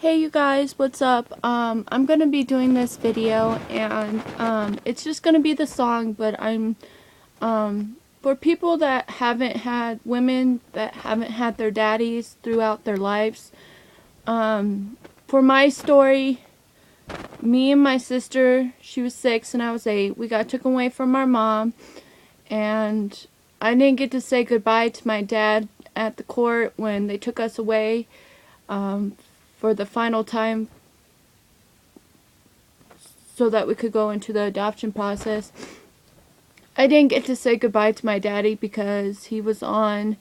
Hey you guys, what's up? I'm gonna be doing this video and it's just gonna be the song, but for people that haven't had women that haven't had their daddies throughout their lives. For my story, me and my sister, she was 6 and I was 8, we got taken away from our mom, and I didn't get to say goodbye to my dad at the court when they took us away for the final time so that we could go into the adoption process. I didn't get to say goodbye to my daddy because he was trying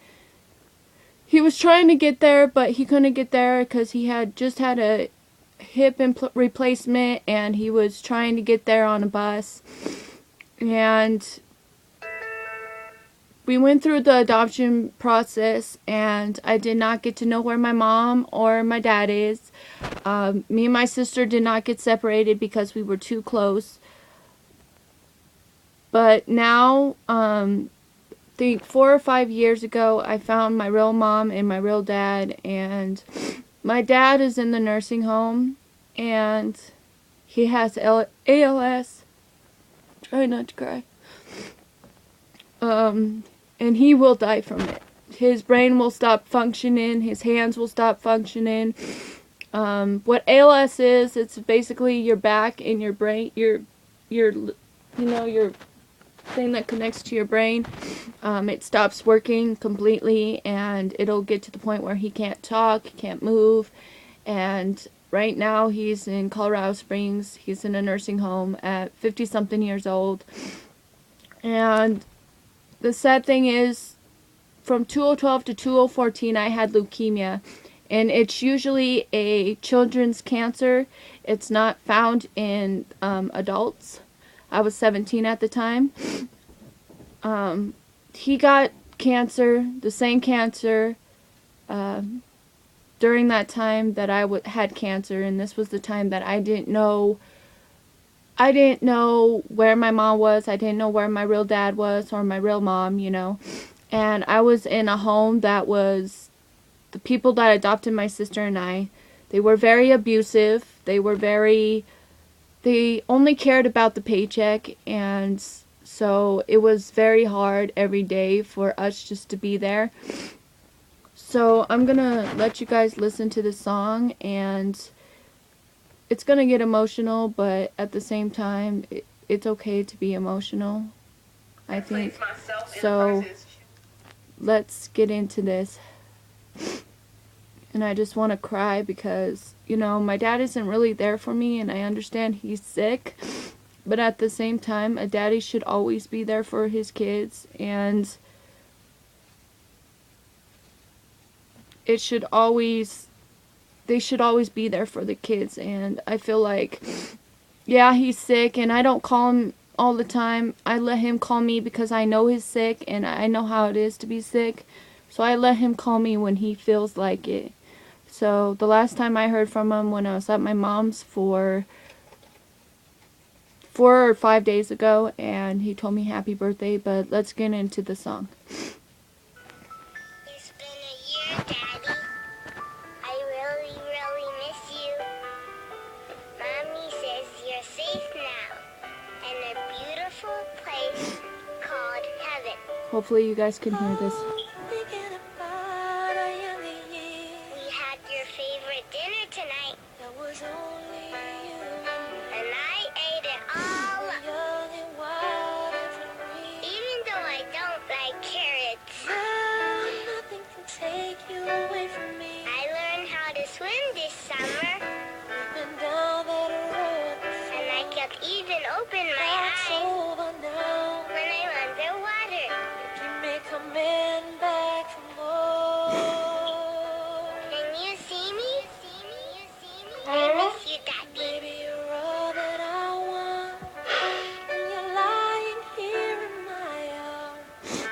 to get there, but he couldn't get there because he had just had a hip replacement and he was trying to get there on a bus. And we went through the adoption process and I did not get to know where my mom or my dad is. Me and my sister did not get separated because we were too close. But now, I think 4 or 5 years ago, I found my real mom and my real dad, and my dad is in the nursing home, and he has ALS. Try not to cry. And he will die from it. His brain will stop functioning, his hands will stop functioning. What ALS is, it's basically your back and your brain, your thing that connects to your brain. It stops working completely, and it'll get to the point where he can't talk, he can't move. And right now he's in Colorado Springs. He's in a nursing home at 50-something years old. And the sad thing is, from 2012 to 2014, I had leukemia. And it's usually a children's cancer. It's not found in adults. I was 17 at the time. He got cancer, the same cancer, during that time that I had cancer, and this was the time that I didn't know where my mom was. I didn't know where my real dad was or my real mom, And I was in a home that was, the people that adopted my sister and I, they were very abusive. They only cared about the paycheck, and so it was very hard every day for us just to be there. So I'm gonna let you guys listen to the song, and it's gonna get emotional, but at the same time, it's okay to be emotional, I think. So let's get into this. And I just want to cry because, my dad isn't really there for me, and I understand he's sick. But at the same time, a daddy should always be there for his kids, and they should always be there for the kids. And I feel like, yeah, he's sick, and I don't call him all the time. I let him call me because I know he's sick, and I know how it is to be sick. So I let him call me when he feels like it. So the last time I heard from him, when I was at my mom's for 4 or 5 days ago, and he told me happy birthday. But let's get into the song. It's been a year, Daddy. I really, really miss you. Mommy says you're safe now in a beautiful place called heaven. Hopefully you guys can hear this. We had your favorite dinner tonight. That was only you. And I ate it all up. Even though I don't like carrots. Nothing can take you away from me. I learned how to swim this summer. We've been down that road before. And I kept even open my eyes when I'm underwater. Keep me coming back for more. Can you see me? I miss you, Daddy. Baby, you're all that I want. And you're lying here in my arms.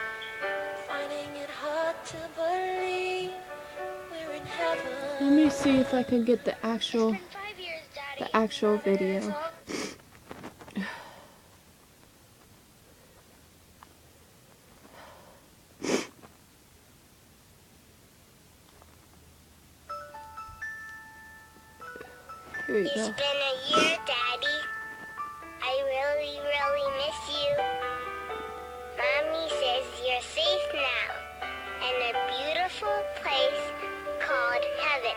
Finding it hard to believe we're in heaven. Let me see if I can get the actual video. Here you It's go. been a year, Daddy. I really, really miss you. Mommy says you're safe now in a beautiful place called heaven.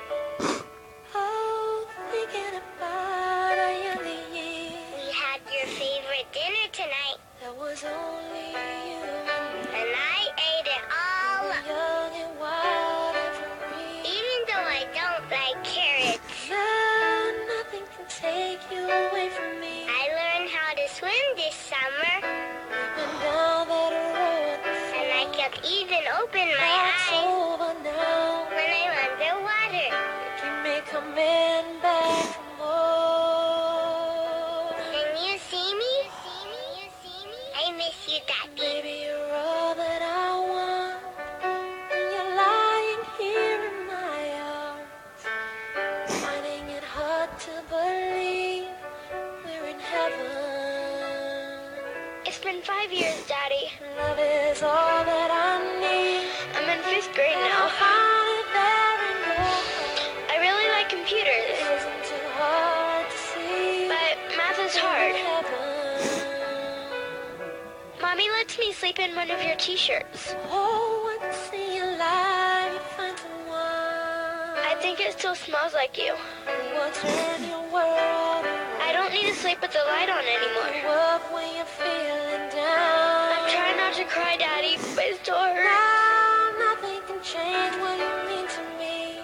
Oh, thinking about our younger years. We had your favorite dinner tonight. That was only you. And I ate it all up. Young and wild and free. Even though I don't like carrots. Now nothing can take you away from me. I learned how to swim this summer. We've been down that road before. And I kept even open my eyes. Over now. When I'm underwater. Keep me coming back for more. Can you see me? I miss you, Daddy. Baby, you're all that I want. When you're lying here in my arms, finding it hard to believe we're in heaven. It's been 5 years, Daddy. Love is all that I need. I'm in 5th grade now. I really like computers. It isn't too hard to see, but math is hard. Mommy lets me sleep in one of your t-shirts. Oh, once in your life you find someone. I think it still smells like you. What's in your world? I don't need to sleep with the light on anymore. Up when you're feeling down. I'm trying not to cry, Daddy, but it still hurts. Now nothing can change what you mean to me.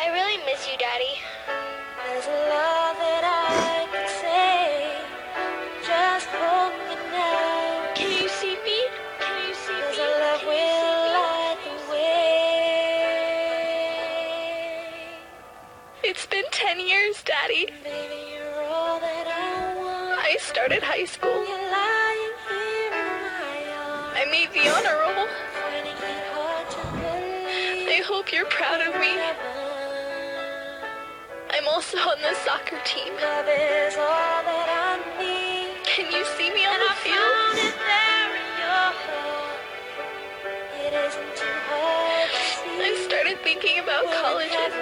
I really miss you, Daddy. There's a love that I could say. Just hold me now. Can you see me? Can you see me? There's a love will light the way. It's been 10 years, Daddy. Baby, you're all that I want. I started high school. You're lying here in my arms. I made the honor roll. Finding it hard to believe. I hope you're proud of me. I'm also on the soccer team. Love is all that I need. Can you see me on the field? Found it there in your heart. It isn't too hard to see. I started thinking about colleges.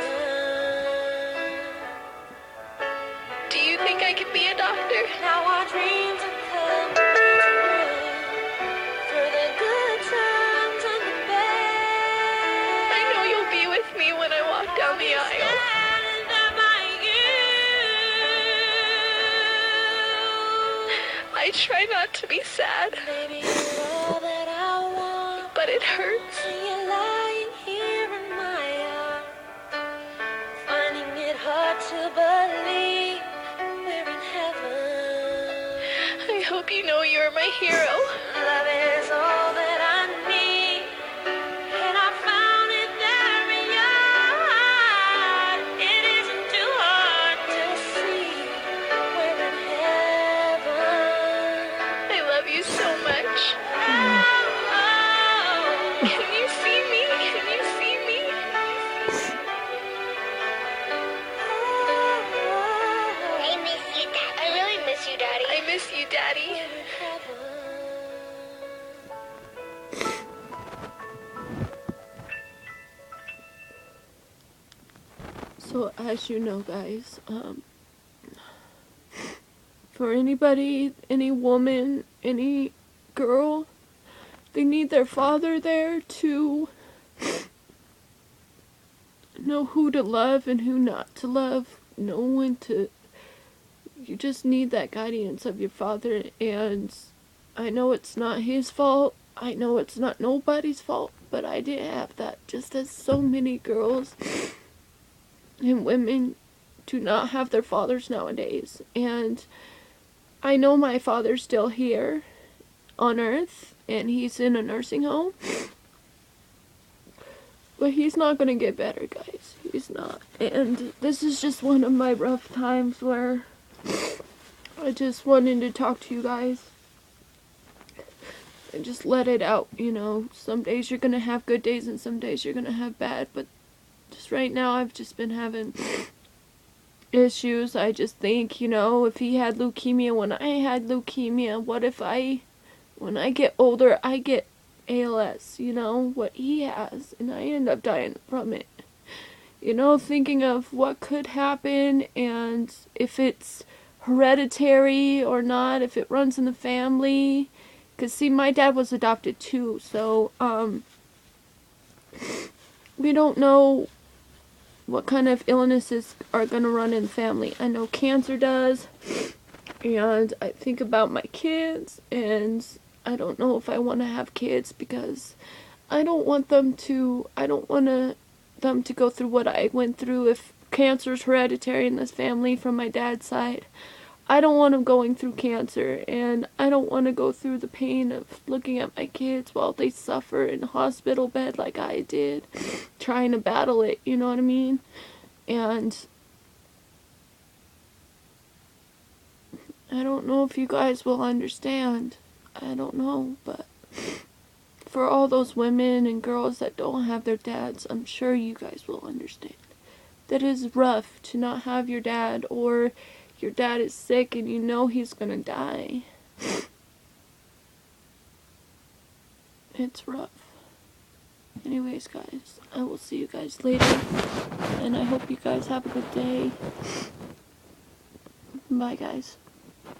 Do you think I could be a doctor? Now our dreams have come true. Through the good times and the bad. I know you'll be with me when I walk down the aisle. I try not to be sad. Baby, you're all that I want. But it hurts. You're lying here in my arms, finding it hard to believe we're in heaven. I hope you know you're my hero. Love is all that I need, and I found it there in your heart. It isn't too hard to see we're in heaven. I love you so much. Can you see me? Can you see me? I miss you, Daddy. I really miss you, Daddy. I miss you, Daddy. So as you know, guys, for anybody, any woman, any girl, they need their father there to know who to love and who not to love, know when to, you just need that guidance of your father. And I know it's not his fault, I know it's not nobody's fault, but I didn't have that, just as so many girls and women do not have their fathers nowadays. And I know my father's still here on earth, and he's in a nursing home, but he's not gonna get better, guys. He's not. And this is just one of my rough times where I just wanted to talk to you guys and just let it out, you know. Some days you're gonna have good days and some days you're gonna have bad, but just right now I've just been having issues. I just think, you know, if he had leukemia when I had leukemia, what if when I get older, I get ALS, you know, what he has, and I end up dying from it. you know, thinking of what could happen and if it's hereditary or not, if it runs in the family. Because, see, my dad was adopted too, so, we don't know what kind of illnesses are going to run in the family. I know cancer does, and I think about my kids, and I don't know if I want to have kids because I don't want them to, them to go through what I went through. If cancer's hereditary in this family from my dad's side, I don't want them going through cancer, and I don't want to go through the pain of looking at my kids while they suffer in a hospital bed like I did, trying to battle it, you know what I mean? And I don't know if you guys will understand. I don't know, but for all those women and girls that don't have their dads, I'm sure you guys will understand. That is rough to not have your dad, or your dad is sick and you know he's gonna die. It's rough. Anyways, guys, I will see you guys later, and I hope you guys have a good day. Bye, guys.